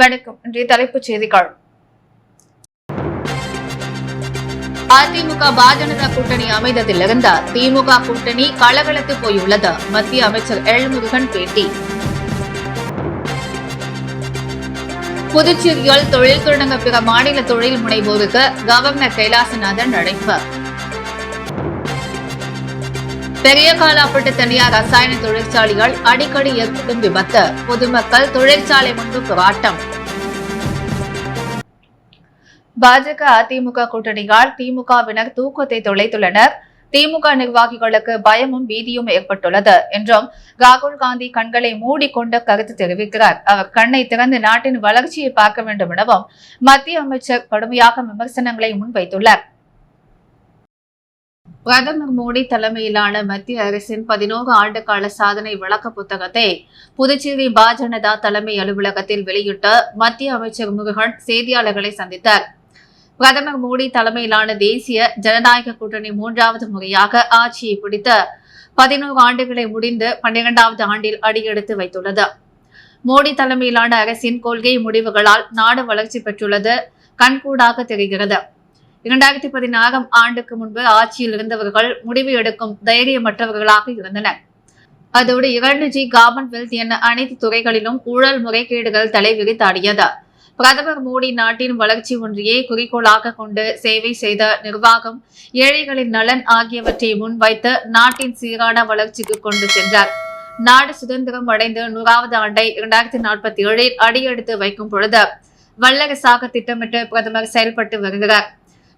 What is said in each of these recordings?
வணக்கம். இன்றைய தலைப்புச் செய்திகள். அதிமுக பாஜக கூட்டணி அமைந்ததிலிருந்து திமுக கூட்டணி கலகலத்து போயுள்ளது. மத்திய அமைச்சர் எல் முருகன் பேட்டி. புதுச்சேரியில் தொழில் தொடங்க பிற மாநில தொழில் முனைவோருக்கு கவர்னர் கைலாசநாதன் அழைப்பு. பெரியகாலாப்பட்டு தனியார் ரசாயன தொழிற்சாலைகள் அடிக்கடி ஏற்படும் விபத்து. பொதுமக்கள் தொழிற்சாலை முன்பு போராட்டம். பாஜக அதிமுக கூட்டணியால் திமுகவினர் தூக்கத்தை தொலைத்துள்ளனர். திமுக நிர்வாகிகளுக்கு பயமும் பீதியும் ஏற்பட்டுள்ளது என்றும் ராகுல் காந்தி கண்களை மூடிக்கொண்டு கருத்து தெரிவிக்கிறார். அவர் கண்ணை திறந்து நாட்டின் வளர்ச்சியை பார்க்க வேண்டும் எனவும் மத்திய அமைச்சர் கடுமையாக விமர்சனங்களை முன்வைத்துள்ளார். பிரதமர் மோடி தலைமையிலான மத்திய அரசின் 11 ஆண்டு கால சாதனை விளக்க புத்தகத்தை புதுச்சேரி பாஜக தலைமை அலுவலகத்தில் வெளியிட்ட மத்திய அமைச்சர் முருகன் செய்தியாளர்களை சந்தித்தார். பிரதமர் மோடி தலைமையிலான தேசிய ஜனநாயக கூட்டணி 3வது முறையாக ஆட்சியை பிடித்த 11 ஆண்டுகளை முடிந்து 12வது ஆண்டில் அடியெடுத்து வைத்துள்ளது. மோடி தலைமையிலான அரசின் கொள்கை முடிவுகளால் நாடு வளர்ச்சி பெற்றுள்ளது கண்கூடாக தெரிகிறது. 2016 ஆண்டுக்கு முன்பு ஆட்சியில் இருந்தவர்கள் முடிவு எடுக்கும் தைரியமற்றவர்களாக இருந்தனர். அதோடு 2G காமன்வெல்த் என அனைத்து துறைகளிலும் ஊழல் முறைகேடுகள் தலைவிரித்தாடியது. பிரதமர் மோடி நாட்டின் வளர்ச்சி ஒன்றையே குறிக்கோளாக கொண்டு சேவை செய்த நிர்வாகம், ஏழைகளின் நலன் ஆகியவற்றை முன்வைத்து நாட்டின் சீரான வளர்ச்சிக்கு கொண்டு சென்றார். நாடு சுதந்திரம் அடைந்து 100வது ஆண்டை 2047 அடியெடுத்து வைக்கும் பொழுது வல்லரசாக திட்டமிட்டு பிரதமர் செயல்பட்டு வருகிறார்.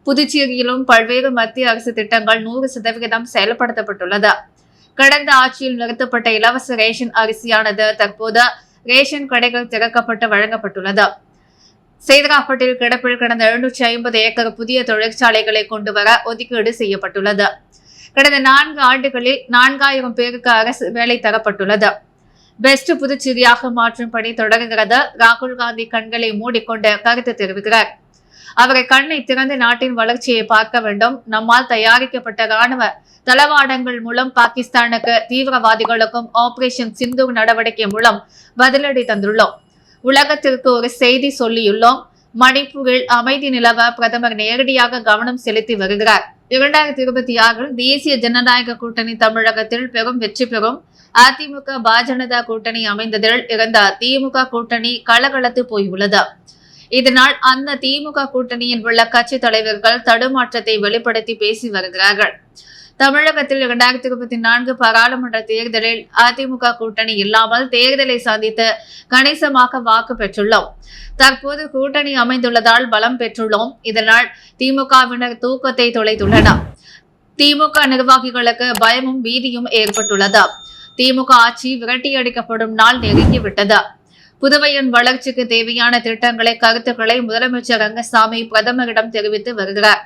புதுச்சேரியிலும் பல்வேறு மத்திய அரசு திட்டங்கள் 100% செயல்படுத்தப்பட்டுள்ளது. கடந்த ஆட்சியில் நிறுத்தப்பட்ட இலவச ரேஷன் அரிசியானது தற்போது ரேஷன் கடைகள் திறக்கப்பட்டு வழங்கப்பட்டுள்ளது. சேதராப்பட்டில் கிடப்பில் கடந்த 750 ஏக்கர் புதிய தொழிற்சாலைகளை கொண்டு வர ஒதுக்கீடு செய்யப்பட்டுள்ளது. கடந்த 4 ஆண்டுகளில் 4000 பேருக்கு அரசு வேலை தரப்பட்டுள்ளது. பெஸ்ட் புதுச்சேரியாக மாற்றும் பணி தொடங்குகிறது. ராகுல் காந்தி கண்களை மூடிக்கொண்டு கருத்து தெரிவிக்கிறார். அவரை கண்ணை திறந்து நாட்டின் வளர்ச்சியை பார்க்க வேண்டும். நம்மால் தயாரிக்கப்பட்ட ராணுவ தளவாடங்கள் மூலம் பாகிஸ்தானுக்கு தீவிரவாதிகளுக்கும் ஆபரேஷன் சிந்தூர் நடவடிக்கை மூலம் பதிலடி தந்துள்ளோம். உலகத்திற்கு ஒரு செய்தி சொல்லியுள்ளோம். மணிப்பூரில் அமைதி நிலவ பிரதமர் நேரடியாக கவனம் செலுத்தி வருகிறார். 2026 தேசிய ஜனநாயக கூட்டணி தமிழகத்தில் பெரும் வெற்றி பெறும். அதிமுக பாஜக கூட்டணி அமைந்ததில் இருந்த திமுக கூட்டணி கலகலத்து போயுள்ளது. இதனால் அந்த திமுக கூட்டணியில் உள்ள கட்சி தலைவர்கள் தடுமாற்றத்தை வெளிப்படுத்தி பேசி வருகிறார்கள். தமிழகத்தில் 2024 பாராளுமன்ற தேர்தலில் அதிமுக கூட்டணி இல்லாமல் தேர்தலை சந்தித்து கணிசமாக வாக்கு பெற்றுள்ளோம். தற்போது கூட்டணி அமைந்துள்ளதால் பலம் பெற்றுள்ளோம். இதனால் திமுகவினர் தூக்கத்தை தொலைத்துள்ளனர். திமுக நிர்வாகிகளுக்கு பயமும் பீதியும் ஏற்பட்டுள்ளது. திமுக ஆட்சி விரட்டியடிக்கப்படும் நாள் நெருங்கிவிட்டது. புதுவையின் வளர்ச்சிக்கு தேவையான திட்டங்களை கருத்துக்களை முதலமைச்சர் ரங்கசாமி பிரதமரிடம் தெரிவித்து வருகிறார்.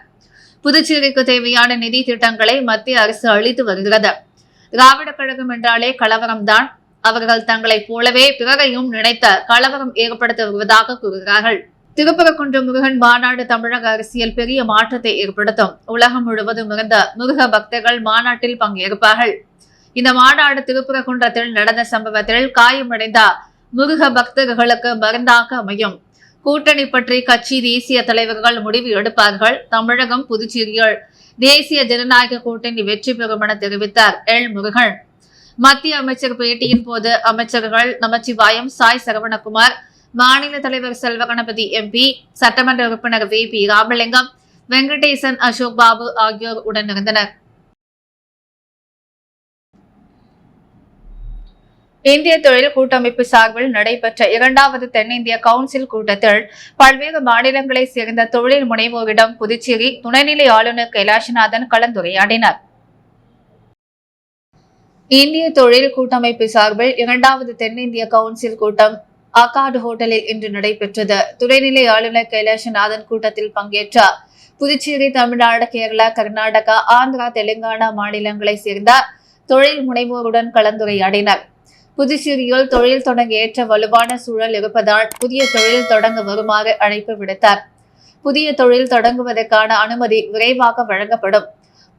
புதுச்சேரிக்கு தேவையான நிதி திட்டங்களை மத்திய அரசு அளித்து வருகிறது. திராவிட கழகம் என்றாலே கலவரம்தான். அவர்கள் தங்களைப் போலவே பிறரையும் நினைத்த கலவரம் ஏற்படுத்த வருவதாக கூறுகிறார்கள். திருப்பரங்குன்றம் முருகன் மாநாடு தமிழக அரசியல் பெரிய மாற்றத்தை ஏற்படுத்தும். உலகம் முழுவதும் இருந்த முருக பக்தர்கள் மாநாட்டில் பங்கேற்பார்கள். இந்த மாநாடு திருப்பரங்குன்றத்தில் நடந்த சம்பவத்தில் காயமடைந்த முருக பக்தர்களுக்கு மருந்தாக அமையும். கூட்டணி பற்றி கட்சி தேசிய தலைவர்கள் முடிவு எடுப்பார்கள். தமிழகம் புதுச்சேரியில் தேசிய ஜனநாயக கூட்டணி வெற்றி பெறும் என தெரிவித்தார் எல் முருகன். மத்திய அமைச்சர் பேட்டியின் போது அமைச்சர்கள் நமச்சிவாயம், சாய் சரவணகுமார், மாநில தலைவர் செல்வகணபதி MP, சட்டமன்ற உறுப்பினர் VP ராமலிங்கம், வெங்கடேசன், அசோக் பாபு ஆகியோர் உடனிருந்தனர். இந்திய தொழில் கூட்டமைப்பு சார்பில் நடைபெற்ற 2வது தென்னிந்திய கவுன்சில் கூட்டத்தில் பல்வேறு மாநிலங்களை சேர்ந்த தொழில் முனைவோரிடம் புதுச்சேரி துணைநிலை ஆளுநர் கைலாசநாதன் கலந்துரையாடினார். இந்திய தொழில் கூட்டமைப்பு சார்பில் 2வது தென்னிந்திய கவுன்சில் கூட்டம் ஆக்காடு ஹோட்டலில் இன்று நடைபெற்றது. துணைநிலை ஆளுநர் கைலாசநாதன் கூட்டத்தில் பங்கேற்ற புதுச்சேரி, தமிழ்நாடு, கேரளா, கர்நாடகா, ஆந்திரா, தெலுங்கானா மாநிலங்களை சேர்ந்த தொழில் முனைவோருடன் கலந்துரையாடினார். புதுச்சேரியில் தொழில் தொடங்க ஏற்ற வலுவான சூழல் இருப்பதால் புதிய தொழில் தொடங்க வருமாறு அழைப்பு விடுத்தார். புதிய தொழில் தொடங்குவதற்கான அனுமதி விரைவாக வழங்கப்படும்.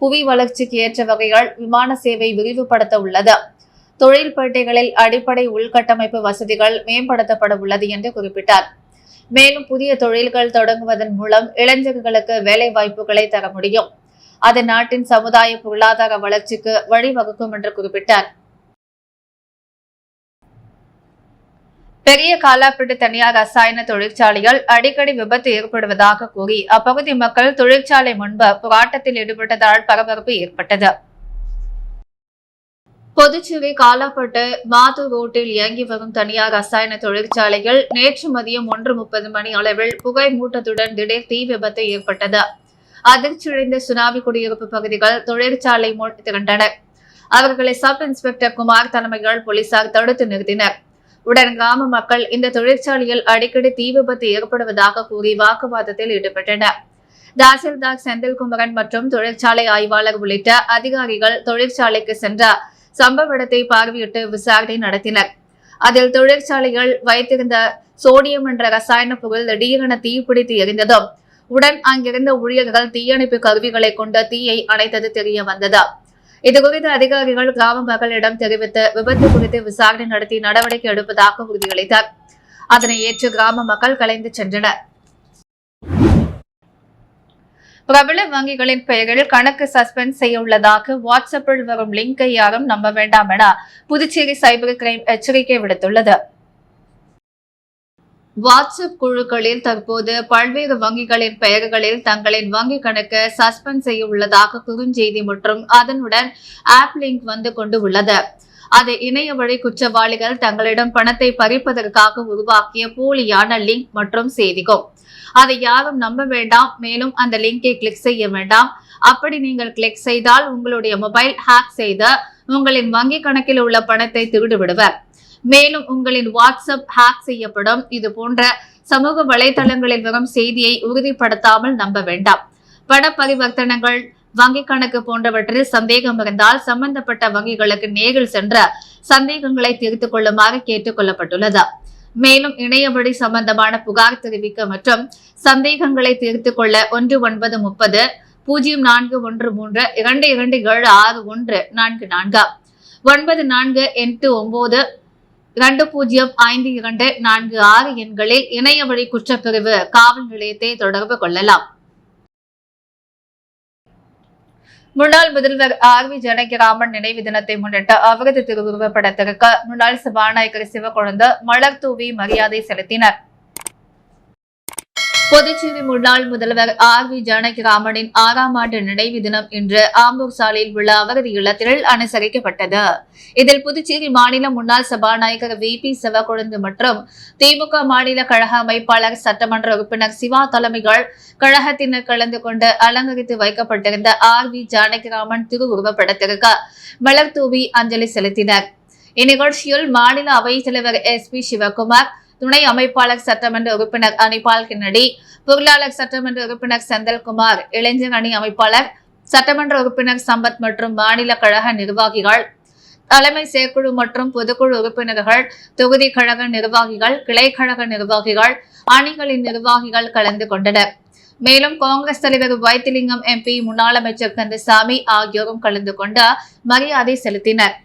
புவி வளர்ச்சிக்கு ஏற்ற வகையில் விமான சேவை விரிவுபடுத்த உள்ளது. தொழில்பேட்டைகளில் அடிப்படை உள்கட்டமைப்பு வசதிகள் மேம்படுத்தப்பட உள்ளது என்று குறிப்பிட்டார். மேலும் புதிய தொழில்கள் தொடங்குவதன் மூலம் இளைஞர்களுக்கு வேலை வாய்ப்புகளை தர முடியும். அது நாட்டின் சமுதாய பொருளாதார வளர்ச்சிக்கு வழிவகுக்கும் என்று குறிப்பிட்டார். பெரிய காலாப்பட்டு தனியார் ரசாயன தொழிற்சாலைகள் அடிக்கடி விபத்து ஏற்படுவதாக கூறி அப்பகுதி மக்கள் தொழிற்சாலை முன்பு போராட்டத்தில் ஈடுபட்டதால் பரபரப்பு ஏற்பட்டது. புதுச்சேரி காலாப்பட்டு மாதூர் ரோட்டில் இயங்கி வரும் தனியார் ரசாயன தொழிற்சாலையில் நேற்று மதியம் 1:30 மணி அளவில் புகை மூட்டத்துடன் திடீர் தீ விபத்து ஏற்பட்டது. அதிர்ச்சியடைந்த சுனாமி குடியிருப்பு பகுதிகள் தொழிற்சாலை முன் திரண்டனர். அவர்களை சப் இன்ஸ்பெக்டர் குமார் தலைமையில் போலீசார் தடுத்து நிறுத்தினர். உடன் கிராம மக்கள் இந்த தொழிற்சாலையில் அடிக்கடி தீ விபத்து ஏற்படுவதாக கூறி வாக்குவாதத்தில் ஈடுபட்டனர். தாசில்தார் செந்தில்குமரன் மற்றும் தொழிற்சாலை ஆய்வாளர் உள்ளிட்ட அதிகாரிகள் தொழிற்சாலைக்கு சென்ற சம்பவ இடத்தை பார்வையிட்டு விசாரணை நடத்தினர். அதில் தொழிற்சாலைகள் வைத்திருந்த சோடியம் என்ற ரசாயன பொருள் திடீரென தீப்பிடித்து எரிந்ததும் உடன் அங்கிருந்த ஊழியர்கள் தீயணைப்பு கருவிகளை கொண்ட தீயை அணைத்தது தெரிய வந்தது. இதுகுறித்து அதிகாரிகள் கிராம மக்களிடம் தெரிவித்து விபத்து குறித்து விசாரணை நடத்தி நடவடிக்கை எடுப்பதாக உறுதியளித்தார். அதனை ஏற்று கிராம மக்கள் கலைந்து சென்றனர். பிரபல வங்கிகளின் பெயரில் கணக்கு சஸ்பெண்ட் செய்ய உள்ளதாக வாட்ஸ்அப்பில் வரும் லிங்கை யாரும் நம்ப வேண்டாம் என புதுச்சேரி சைபர் கிரைம் எச்சரிக்கை விடுத்துள்ளது. வாட்ஸ்அப் குழுக்களில் தற்போது பல்வேறு வங்கிகளின் பெயர்களில் தங்களின் வங்கி கணக்கு சஸ்பெண்ட் செய்ய உள்ளதாக குறுஞ்செய்தி மற்றும் அதனுடன் ஆப் லிங்க் வந்து கொண்டு உள்ளது. அது இணைய வழி குற்றவாளிகள் தங்களிடம் பணத்தை பறிப்பதற்காக உருவாக்கிய போலியான லிங்க் மற்றும் செய்திகள். அதை யாரும் நம்ப வேண்டாம். மேலும் அந்த லிங்கை கிளிக் செய்ய வேண்டாம். அப்படி நீங்கள் கிளிக் செய்தால் உங்களுடைய மொபைல் ஹேக் செய்து உங்களின் வங்கி கணக்கில் உள்ள பணத்தை திருடி விடுவர். மேலும் உங்களின் வாட்ஸ்அப் ஹேக் செய்யப்படும். இது போன்ற சமூக வலைதளங்களில் வரும் செய்தியை உறுதிப்படுத்தாமல் நம்ப வேண்டாம். பண பரிவர்த்தனைகள், வங்கி கணக்கு போன்றவற்றில் சந்தேகம் இருந்தால் சம்பந்தப்பட்ட வங்கிகளுக்கு நேரில் சென்ற சந்தேகங்களை தீர்த்துக் கொள்ளுமாறு கேட்டுக் கொள்ளப்பட்டுள்ளது. மேலும் இணைய வழி சம்பந்தமான புகார் தெரிவிக்க மற்றும் சந்தேகங்களை தீர்த்துக் கொள்ள 1930 0413 22766144 9489 205246 எண்களில் இணைய வழி குற்றப்பிரிவு காவல் நிலையத்தை தொடர்பு கொள்ளலாம். முன்னாள் முதல்வர் ஆர்.வி. ஜானகிராமன் நினைவு தினத்தை முன்னிட்டு அவரது திருவுருவப் படத்திற்கு முன்னாள் சபாநாயகர் சிவக்கொழுந்து மலர் தூவி மரியாதை செலுத்தினர். புதுச்சேரி முன்னாள் முதல்வர் ஆர்.வி. ஜானகிராமனின் 6ஆம் ஆண்டு நினைவு தினம் இன்று ஆம்பூர் சாலையில் உள்ள அவரது இல்லத்தில் அனுசரிக்கப்பட்டது. இதில் புதுச்சேரி மாநில முன்னாள் சபாநாயகர் வி.பி. சிவக்கொழுந்து மற்றும் திமுக மாநில கழக அமைப்பாளர் சட்டமன்ற உறுப்பினர் சிவா தலைமைகள் கழகத்தினர் கலந்து கொண்டு அலங்கரித்து வைக்கப்பட்டிருந்த ஆர்.வி. ஜானகிராமன் திருவுருவப் படத்திற்கு மலர் தூவி அஞ்சலி செலுத்தினர். இந்நிகழ்ச்சியில் மாநில அவைத் தலைவர் எஸ்.பி. சிவகுமார், துணை அமைப்பாளர் சட்டமன்ற உறுப்பினர் அனிபால் கின்னடி, பொருளாளர் சட்டமன்ற உறுப்பினர் செந்தில்குமார், இளைஞர் அணி அமைப்பாளர் சட்டமன்ற உறுப்பினர் சம்பத் மற்றும் மாநில கழக நிர்வாகிகள், தலைமை செயற்குழு மற்றும் பொதுக்குழு உறுப்பினர்கள், தொகுதி கழக நிர்வாகிகள், கிளை கழக நிர்வாகிகள், அணிகளின் நிர்வாகிகள் கலந்து கொண்டனர். மேலும் காங்கிரஸ் தலைவர் வைத்திலிங்கம் எம்பி, முன்னாள் அமைச்சர் கந்தசாமி ஆகியோரும் கலந்து கொண்டு மரியாதை செலுத்தினர்.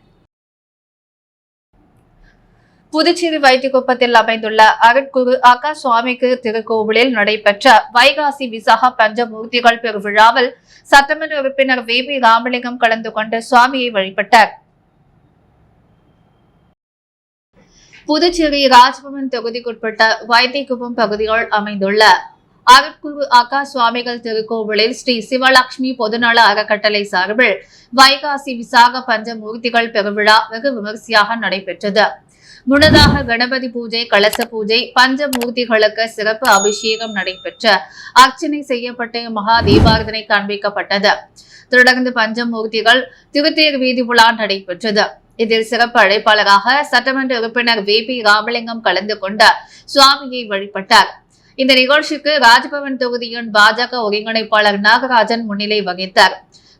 புதுச்சேரி வைத்தியகுப்பத்தில் அமைந்துள்ள அருட்குரு அக்கா சுவாமிக்கு திருக்கோவிலில் நடைபெற்ற வைகாசி விசாக பஞ்சமூர்த்திகள் பெருவிழாவில் சட்டமன்ற உறுப்பினர் வி.பி. ராமலிங்கம் கலந்து கொண்டு சுவாமியை வழிபட்டார். புதுச்சேரி ராஜ்பவன் தொகுதிக்குட்பட்ட வைத்தியகுப்பம் பகுதிகள் அமைந்துள்ள அருட்குரு அக்கா சுவாமிகள் திருக்கோவிலில் ஸ்ரீ சிவலட்சுமி பொதுநல அறக்கட்டளை சார்பில் வைகாசி விசாக பஞ்சமூர்த்திகள் பெருவிழா வெகு விமரிசையாக நடைபெற்றது. முன்னதாக கணபதி பூஜை, கலச பூஜை, பஞ்சமூர்த்திகளுக்கு சிறப்பு அபிஷேகம் நடைபெற்று அர்ச்சனை செய்யப்பட்டு மகா தீபாரதனை காண்பிக்கப்பட்டது. தொடர்ந்து பஞ்சமூர்த்திகள் திருத்தேர் வீதி உலா நடைபெற்றது. இதில் சிறப்பு அழைப்பாளராக சட்டமன்ற உறுப்பினர் வி.பி. ராமலிங்கம் கலந்து கொண்டு சுவாமியை வழிபட்டார். இந்த நிகழ்ச்சிக்கு ராஜ்பவன் தொகுதியின் பாஜக ஒருங்கிணைப்பாளர் நாகராஜன் முன்னிலை வகித்தார்.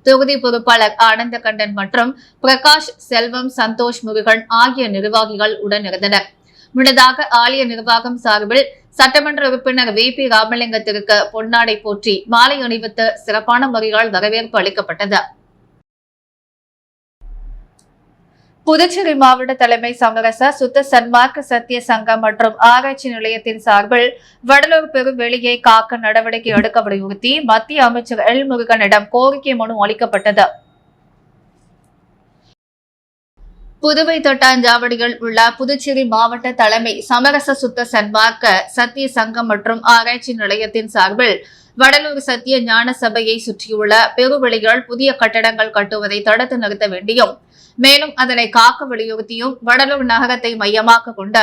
தொகுதி பொறுப்பாளர் ஆனந்த கண்டன் மற்றும் பிரகாஷ் செல்வம், சந்தோஷ் முருகன் ஆகிய நிர்வாகிகள் உடனிருந்தனர். முன்னதாக ஆலய நிர்வாகம் சார்பில் சட்டமன்ற உறுப்பினர் வி.பி. ராமலிங்கத்திற்கு பொன்னாடை போற்றி மாலை அணிவித்து சிறப்பான முறையால் வரவேற்பு அளிக்கப்பட்டது. புதுச்சேரி மாவட்ட தலைமை சமரச சுத்த சன்மார்க்க சத்திய சங்கம் மற்றும் ஆராய்ச்சி நிலையத்தின் சார்பில் வடலூர் பெருவெளியை காக்க நடவடிக்கை எடுக்க வலியுறுத்தி மத்திய அமைச்சர் எல் முருகனிடம் கோரிக்கை மனு அளிக்கப்பட்டது. புதுவை தொட்டாஞ்சாவடியில் உள்ள புதுச்சேரி மாவட்ட தலைமை சமரச சுத்த சன்மார்க்க சத்திய சங்கம் மற்றும் ஆராய்ச்சி நிலையத்தின் சார்பில் வடலூர் சத்திய ஞான சபையை சுற்றியுள்ள பெருவெளிகள் புதிய கட்டடங்கள் கட்டுவதை தடுத்து நிறுத்த வேண்டியும் மேலும் அதனை காக்க வலியுறுத்தியும் வடலூர் நகரத்தை மையமாக கொண்ட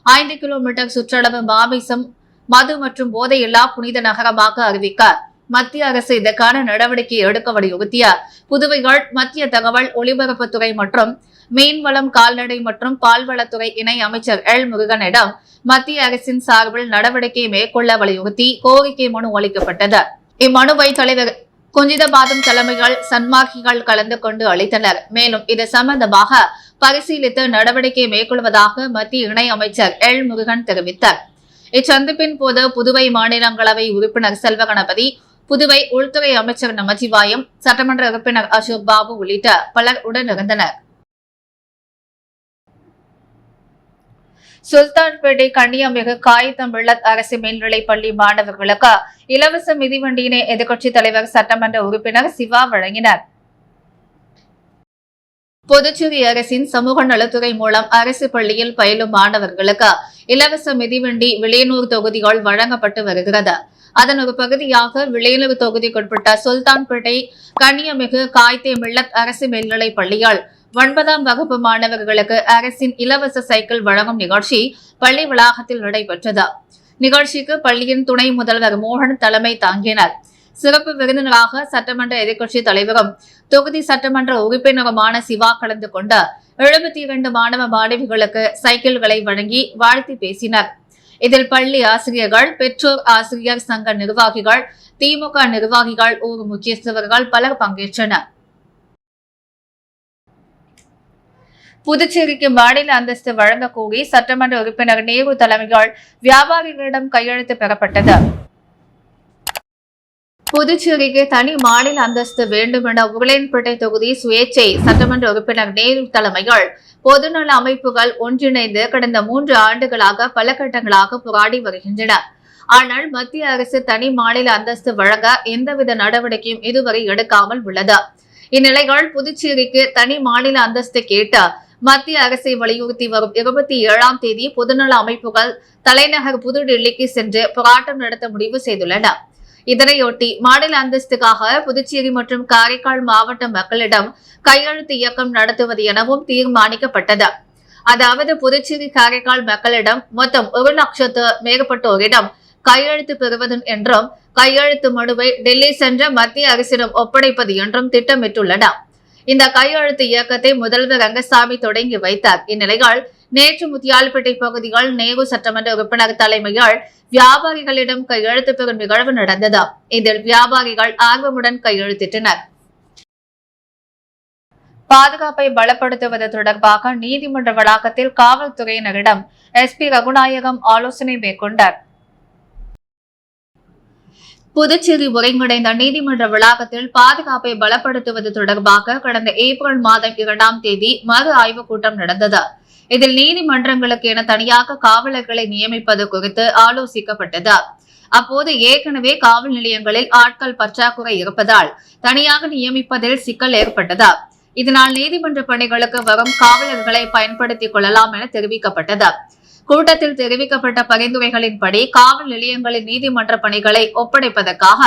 5 கிலோமீட்டர் சுற்றளவு மாமிசம் மது மற்றும் போதையில்லா புனித நகரமாக அறிவிக்க மத்திய அரசு இதற்கான நடவடிக்கை எடுக்க வலியுறுத்திய புதுவைகள் மத்திய தகவல் ஒலிபரப்புத்துறை மற்றும் மீன்வளம் கால்நடை மற்றும் பால்வளத்துறை இணை அமைச்சர் எல் முருகனிடம் மத்திய அரசின் சார்பில் நடவடிக்கை மேற்கொள்ள வலியுறுத்தி கோரிக்கை மனு அளிக்கப்பட்டது. இம்மனுவை தலைவர் குஞ்சிதபாதம் தலைமைகள் சன்மார்க்கிகள் கலந்து கொண்டு அளித்தனர். மேலும் இது சம்பந்தமாக பரிசீலித்து நடவடிக்கை மேற்கொள்வதாக மத்திய இணை அமைச்சர் எல் முருகன் தெரிவித்தார். இச்சந்திப்பின் போது புதுவை மாநிலங்களவை உறுப்பினர் செல்வ கணபதி, புதுவை உள்துறை அமைச்சர் நமச்சிவாயம், சட்டமன்ற உறுப்பினர் அசோக் பாபு உள்ளிட்ட பலர் உடனிருந்தனர். சுல்தான்பேட்டை கன்னியாமிகு காயிதமில்லத் அரசு மேல்நிலைப் பள்ளி மாணவர்களுக்கு இலவச மிதிவண்டியினை எதிர்க்கட்சித் தலைவர் சட்டமன்ற உறுப்பினர் சிவா வழங்கினார். புதுச்சேரி அரசின் சமூக நலத்துறை மூலம் அரசு பள்ளியில் பயிலும் மாணவர்களுக்கு இலவச மிதிவண்டி வில்லியனூர் தொகுதிகள் வழங்கப்பட்டு வருகிறது. அதன் ஒரு பகுதியாக வில்லியனூர் தொகுதிக்குட்பட்ட சுல்தான்பேட்டை கன்னியாமிகு காயிதமில்லத் அரசு மேல்நிலைப் பள்ளியால் 9ஆம் வகுப்பு மாணவர்களுக்கு அரசின் இலவச சைக்கிள் வழங்கும் நிகழ்ச்சி பள்ளி வளாகத்தில் நடைபெற்றது. நிகழ்ச்சிக்கு பள்ளியின் துணை முதல்வர் மோகன் தலைமை தாங்கினார். சிறப்பு விருந்தினராக சட்டமன்ற எதிர்க்கட்சித் தலைவரும் தொகுதி சட்டமன்ற உறுப்பினருமான சிவா கலந்து கொண்ட 72 மாணவ மாணவிகளுக்கு சைக்கிள்களை வழங்கி வாழ்த்தி பேசினர். இதில் பள்ளி ஆசிரியர்கள், பெற்றோர் ஆசிரியர் சங்க நிர்வாகிகள், திமுக நிர்வாகிகள், ஊர் முக்கியஸ்தவர்கள் பலர் பங்கேற்றனர். புதுச்சேரிக்கு மாநில அந்தஸ்து வழங்க கோரி சட்டமன்ற உறுப்பினர் நேரு தலைமையால் வியாபாரிகளிடம் கையெழுத்து பெறப்பட்டது. புதுச்சேரிக்கு தனி மாநில அந்தஸ்து வேண்டும் என உருளையன்பேட்டை தொகுதி சுயேட்சை சட்டமன்ற உறுப்பினர் நேரு தலைமையால் பொதுநல அமைப்புகள் ஒன்றிணைந்து கடந்த 3 ஆண்டுகளாக பல கட்டங்களாக போராடி வருகின்றன. ஆனால் மத்திய அரசு தனி மாநில அந்தஸ்து வழங்க எந்தவித நடவடிக்கையும் இதுவரை எடுக்காமல் உள்ளது. இந்நிலையில் புதுச்சேரிக்கு தனி மாநில அந்தஸ்து கேட்ட மத்திய அரசை வலியுறுத்தி வரும் 27ஆம் தேதி பொதுநல அமைப்புகள் தலைநகர் புதுடில்லிக்கு சென்று போராட்டம் நடத்த முடிவு செய்துள்ளன. இதனையொட்டி மாநில அந்தஸ்துக்காக புதுச்சேரி மற்றும் காரைக்கால் மாவட்ட மக்களிடம் கையெழுத்து இயக்கம் நடத்துவது எனவும் தீர்மானிக்கப்பட்டது. அதாவது புதுச்சேரி காரைக்கால் மக்களிடம் மொத்தம் 1 லட்சத்து மேற்பட்டோரிடம் கையெழுத்து பெறுவது என்றும் கையெழுத்து மனுவை டெல்லி சென்ற மத்திய அரசிடம் ஒப்படைப்பது என்றும் திட்டமிட்டுள்ளன. இந்த கையெழுத்து இயக்கத்தை முதல்வர் ரங்கசாமி தொடங்கி வைத்தார். இந்நிலையில் நேற்று முத்தியால்பேட்டை பகுதியில் நேரு சட்டமன்ற உறுப்பினர் தலைமையால் வியாபாரிகளிடம் கையெழுத்து பெறும் நிகழ்வு நடந்தது. இதில் வியாபாரிகள் ஆர்வமுடன் கையெழுத்திட்டனர். பாதுகாப்பை பலப்படுத்துவது தொடர்பாக நீதிமன்ற வளாகத்தில் காவல்துறையினரிடம் SP ரகுநாயகம் ஆலோசனை மேற்கொண்டார். புதுச்சேரி ஒருங்கிணைந்த நீதிமன்ற வளாகத்தில் பாதுகாப்பை பலப்படுத்துவது தொடர்பாக கடந்த ஏப்ரல் மாதம் 2ஆம் தேதி மறு ஆய்வுக் கூட்டம் நடந்தது. இதில் நீதிமன்றங்களுக்கு என தனியாக காவலர்களை நியமிப்பது குறித்து ஆலோசிக்கப்பட்டது. அப்போது ஏற்கனவே காவல் நிலையங்களில் ஆட்கள் பற்றாக்குறை இருப்பதால் தனியாக நியமிப்பதில் சிக்கல் ஏற்பட்டது. இதனால் நீதிமன்ற பணிகளுக்கு வரும் காவலர்களை பயன்படுத்திக் கொள்ளலாம் என தெரிவிக்கப்பட்டது. கூட்டத்தில் தெரிவிக்கப்பட்ட பரிந்துரைகளின்படி காவல் நிலையங்களின் நீதிமன்ற பணிகளை ஒப்படைப்பதற்காக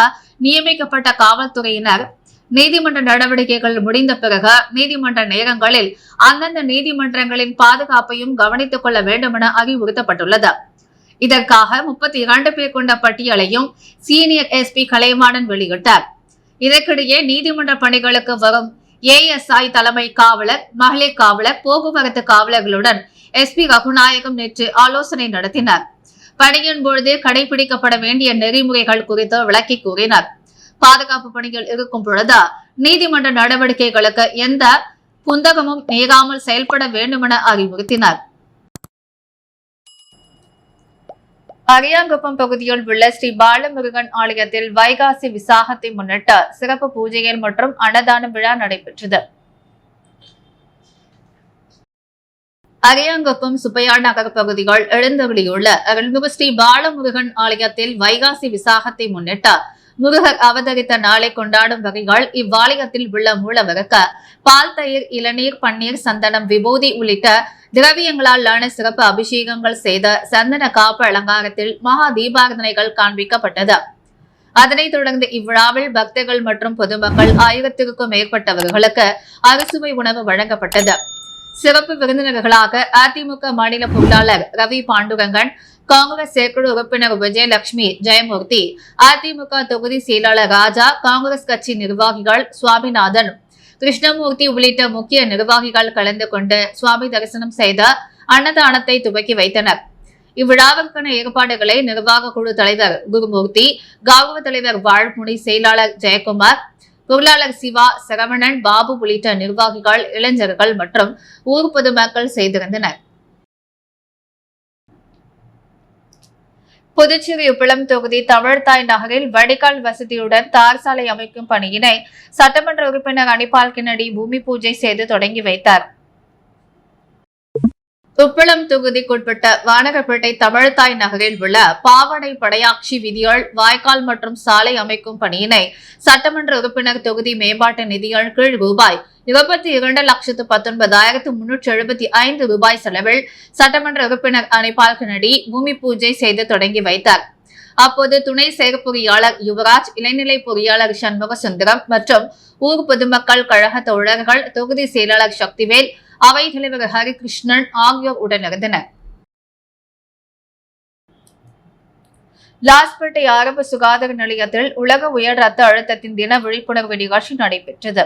நியமிக்கப்பட்ட காவல்துறையினர் நீதிமன்ற நடவடிக்கைகள் முடிந்த பிறகு நீதிமன்ற நேரங்களில் அந்தந்த நீதிமன்றங்களின் பாதுகாப்பையும் கவனித்துக் கொள்ள வேண்டும் என அறிவுறுத்தப்பட்டுள்ளது. இதற்காக 32 பேர் கொண்ட பட்டியலையும் சீனியர் SP கலைவாணன் வெளியிட்டார். இதற்கிடையே நீதிமன்ற பணிகளுக்கு வரும் ASI தலைமை காவலர், மகளிர் காவலர், போக்குவரத்து காவலர்களுடன் SP ரகுநாயகம் நேற்று ஆலோசனை நடத்தினார். பணியின் பொழுது கடைபிடிக்கப்பட வேண்டிய நெறிமுறைகள் குறித்து விளக்கி கூறினார். பாதுகாப்பு பணியில் இருக்கும் பொழுது நீதிமன்ற நடவடிக்கைகளுக்கு எந்த குந்தகமும் மீறாமல் செயல்பட வேண்டும் என அறிவுறுத்தினார். அரியாங்குப்பம் பகுதியில் உள்ள ஸ்ரீ பாலமுருகன் ஆலயத்தில் வைகாசி விசாகத்தை முன்னிட்டு சிறப்பு பூஜைகள் மற்றும் அன்னதான விழா நடைபெற்றது. அரியாங்குப்பம் சுப்பையா நகர் பகுதிகள் எழுந்தருளியுள்ள அருள்மிகு ஸ்ரீ பாலமுருகன் ஆலயத்தில் வைகாசி விசாகத்தை முன்னிட்டு முருகர் அவதரித்த நாளை கொண்டாடும் வகைகள் இவ்வாலயத்தில் உள்ள மூலவருக்கு பால், தயிர், இளநீர், பன்னீர், சந்தனம், விபூதி உள்ளிட்ட திரவியங்களால் ஆன சிறப்பு அபிஷேகங்கள் செய்த சந்தன காப்பு அலங்காரத்தில் மகா தீபாரதனைகள் காண்பிக்கப்பட்டது. அதனைத் தொடர்ந்து இவ்விழாவில் பக்தர்கள் மற்றும் பொதுமக்கள் 1000க்கும் மேற்பட்டவர்களுக்கு அறுசுவை உணவு வழங்கப்பட்டது. சிறப்பு விருந்தினர்களாக அதிமுக மாநில பொருளாளர் ரவி பாண்டுரங்கன், காங்கிரஸ் செயற்குழு உறுப்பினர் விஜயலட்சுமி ஜெயமூர்த்தி, அதிமுக தொகுதி செயலாளர் ராஜா, காங்கிரஸ் கட்சி நிர்வாகிகள் சுவாமிநாதன், கிருஷ்ணமூர்த்தி உள்ளிட்ட முக்கிய நிர்வாகிகள் கலந்து கொண்டு சுவாமி தரிசனம் செய்த அன்னதானத்தை துவக்கி வைத்தனர். இவ்விழாவிற்கான ஏற்பாடுகளை நிர்வாக குழு தலைவர் குருமூர்த்தி, கௌரவ தலைவர் வாழ்முனை, செயலாளர் ஜெயக்குமார், பொருளாளர் சிவா, சரவணன், பாபு உள்ளிட்ட நிர்வாகிகள், இளைஞர்கள் மற்றும் ஊர் பொதுமக்கள் செய்திருந்தனர். புதுச்சேரி உப்பளம் தொகுதி தமிழ்தாய் நகரில் வடிகால் வசதியுடன் தார் சாலை அமைக்கும் பணியினை சட்டமன்ற உறுப்பினர் அனிபால் கென்னடி பூமி பூஜை செய்து தொடங்கி வைத்தார். உப்பளம் தொகுதிக்குட்பட்ட வானகப்பேட்டை தமிழ்தாய் நகரில் உள்ள பாவடை படையாட்சி வீதியால் வாய்க்கால் மற்றும் சாலை அமைக்கும் பணியினை சட்டமன்ற உறுப்பினர் தொகுதி மேம்பாட்டு நிதியால் கீழ் ரூபாய் 22,19,375 ரூபாய் செலவில் சட்டமன்ற உறுப்பினர் அனிபால் கென்னடி பூமி பூஜை செய்து தொடங்கி வைத்தார். அப்போது துணை செயற்பொறியாளர் யுவராஜ், இளைநிலை பொறியாளர் சண்முக சுந்தரம் மற்றும் ஊர் பொதுமக்கள், கழக தோழர்கள், தொகுதி செயலாளர் சக்திவேல், அவைத் தலைவர் ஹரிகிருஷ்ணன் ஆகியோர் உடனிருந்தனர். லாஸ்பேட்டை ஆரம்ப சுகாதார நிலையத்தில் உலக உயர் ரத்த அழுத்தத்தின் தின விழிப்புணர்வு நிகழ்ச்சி நடைபெற்றது.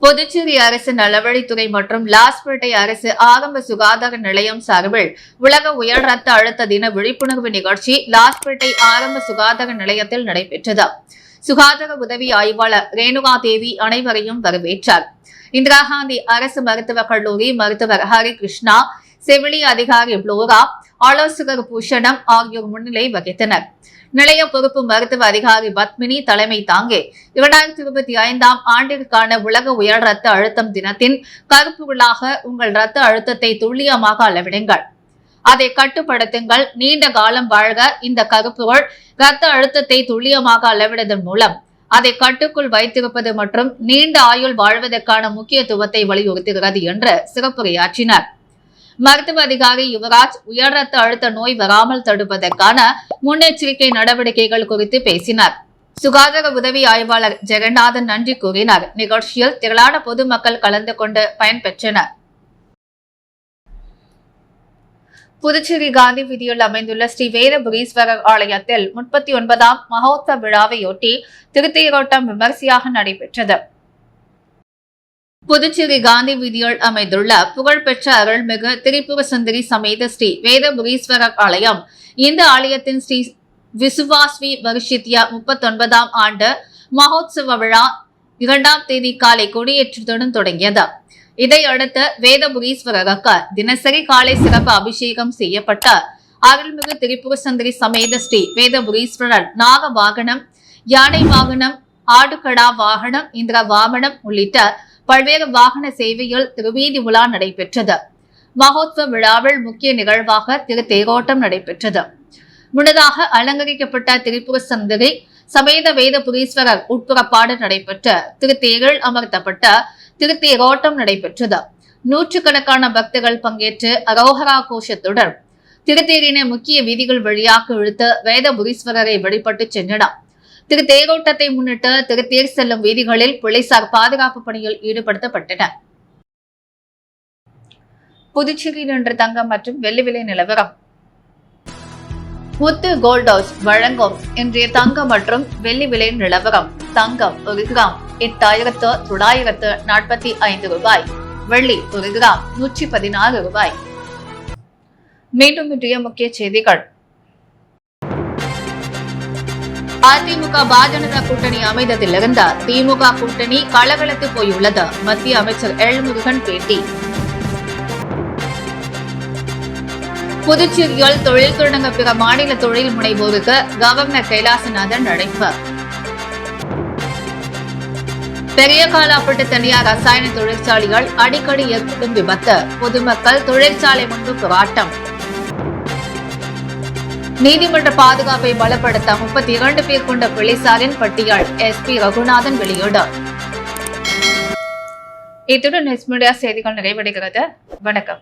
புதுச்சேரி அரசு நலவழித்துறை மற்றும் லாஸ்பேட்டை அரசு ஆரம்ப சுகாதார நிலையம் சார்பில் உலக உயர் ரத்த அழுத்த தின விழிப்புணர்வு நிகழ்ச்சி லாஸ்பேட்டை ஆரம்ப சுகாதார நிலையத்தில் நடைபெற்றது. சுகாதார உதவி ஆய்வாளர் ரேணுகா தேவி அனைவரையும் வரவேற்றார். இந்திரா காந்தி அரசு மருத்துவக் கல்லூரி மருத்துவர் ஹரிகிருஷ்ணா, செவிலி அதிகாரி புளோரா, ஆலோசகர் பூஷணம் ஆகியோர் முன்னிலை வகித்தனர். நிலைய பொறுப்பு மருத்துவ அதிகாரி பத்மினி தலைமை தாங்கி 2025ஆம் ஆண்டிற்கான உலக உயர் ரத்த அழுத்தம் தினத்தின் கருப்பொருளாக உங்கள் ரத்த அழுத்தத்தை துல்லியமாக அளவிடுங்கள், அதை கட்டுப்படுத்துங்கள், நீண்ட காலம் வாழ்க இந்த கருப்பொருள் ரத்த அழுத்தத்தை துல்லியமாக அளவிடுவதன் மூலம் அதை கட்டுக்குள் வைத்திருப்பது மற்றும் நீண்ட ஆயுள் வாழ்வதற்கான முக்கியத்துவத்தை வலியுறுத்துகிறது என்று சிறப்புரையாற்றினார். மருத்துவ அதிகாரி யுவராஜ் உயர் ரத்த அழுத்த நோய் வராமல் தடுப்பதற்கான முன்னெச்சரிக்கை நடவடிக்கைகள் குறித்து பேசினார். சுகாதார உதவி ஆய்வாளர் ஜெகநாதன் நன்றி கூறினார். நிகழ்ச்சியில் திரளான பொதுமக்கள் கலந்து கொண்டு பயன்பெற்றனர். புதுச்சேரி காந்தி வீதியில் அமைந்துள்ள ஸ்ரீ வேதபுரீஸ்வரர் ஆலயத்தில் 39ஆம் மகோத்சவ விழாவையொட்டி திருத்தேரோட்டம் விமர்சையாக நடைபெற்றது. புதுச்சேரி காந்தி வீதியில் அமைந்துள்ள புகழ்பெற்ற அருள்மிகு திரிபுர சுந்தரி சமேத ஸ்ரீ வேதபுரீஸ்வரர் ஆலயம் இந்த ஆலயத்தின் ஸ்ரீ விசுவாஸ்வி வருஷித்யா 39ஆம் ஆண்டு மகோத்சவ விழா 2ஆம் தேதி காலை கொடியேற்றத்துடன் தொடங்கியது. இதையடுத்து வேதபுரீஸ்வரருக்கு தினசரி காலை சிறப்பு அபிஷேகம் செய்யப்பட்ட அருள்மிகு திரிபுர சுந்தரி சமேத ஸ்ரீ வேதபுரீஸ்வரர் நாக வாகனம், யானை வாகனம், ஆடுகடா வாகனம், இந்திர வாமனம் உள்ளிட்ட பல்வேறு வாகன சேவையில் திருவீதி உலா நடைபெற்றது. மகோத்சவ விழாவில் முக்கிய நிகழ்வாக திருத்தேரோட்டம் நடைபெற்றது. முன்னதாக அலங்கரிக்கப்பட்ட திரிபுர சுந்தரி சமேத வேதபுரீஸ்வரர் உட்புறப்பாடு நடைபெற்ற திருத்தேரில் அமர்த்தப்பட்ட திருத்தேரோட்டம் நடைபெற்றது. நூற்றுக்கணக்கான பக்தர்கள் பங்கேற்று அரோகரா கோஷத்துடன் திருத்தேரினை முக்கிய வீதிகள் வழியாக இழுத்து வேதபுரீஸ்வரரை வழிபட்டு சென்றனர். திருத்தேரோட்டத்தை முன்னிட்டு திருத்தேர் செல்லும் வீதிகளில் போலீசார் பாதுகாப்பு பணியில் ஈடுபடுத்தப்பட்டனர். புதுச்சேரியில் இன்று தங்கம் மற்றும் வெள்ளி விலை நிலவரம். முத்து கோல்ட் ஹவுஸ் வழங்கும் இன்றைய தங்கம் மற்றும் வெள்ளி விலை நிலவரம். தங்கம் 1 கிராம் 8,945 ரூபாய், வெள்ளி 1 கிராம் 116 ரூபாய். மீண்டும் இன்றைய முக்கிய செய்திகள். அதிமுக பாஜக கூட்டணி அமைந்ததிலிருந்து திமுக கூட்டணி கலகலத்து போயுள்ளது. மத்திய அமைச்சர் எல் முருகன் பேட்டி. புதுச்சேரியில் தொழில் தொடங்க பிற மாநில தொழில் முனைவோருக்கு கவர்னர் கைலாசநாதன் அழைப்பு. பெரிய காலாப்பட்டு தனியார் ரசாயன தொழிற்சாலைகள் அடிக்கடி ஏற்படும் விபத்து, பொதுமக்கள் தொழிற்சாலை முன்பு போராட்டம். நீதிமன்ற பாதுகாப்பை பலப்படுத்த 32 பேர் கொண்ட போலீசாரின் பட்டியல் SP ரகுநாதன் வெளியீடு. இத்துடன் நியூஸ் மீடியா செய்திகள் நிறைவடைகிறது. வணக்கம்.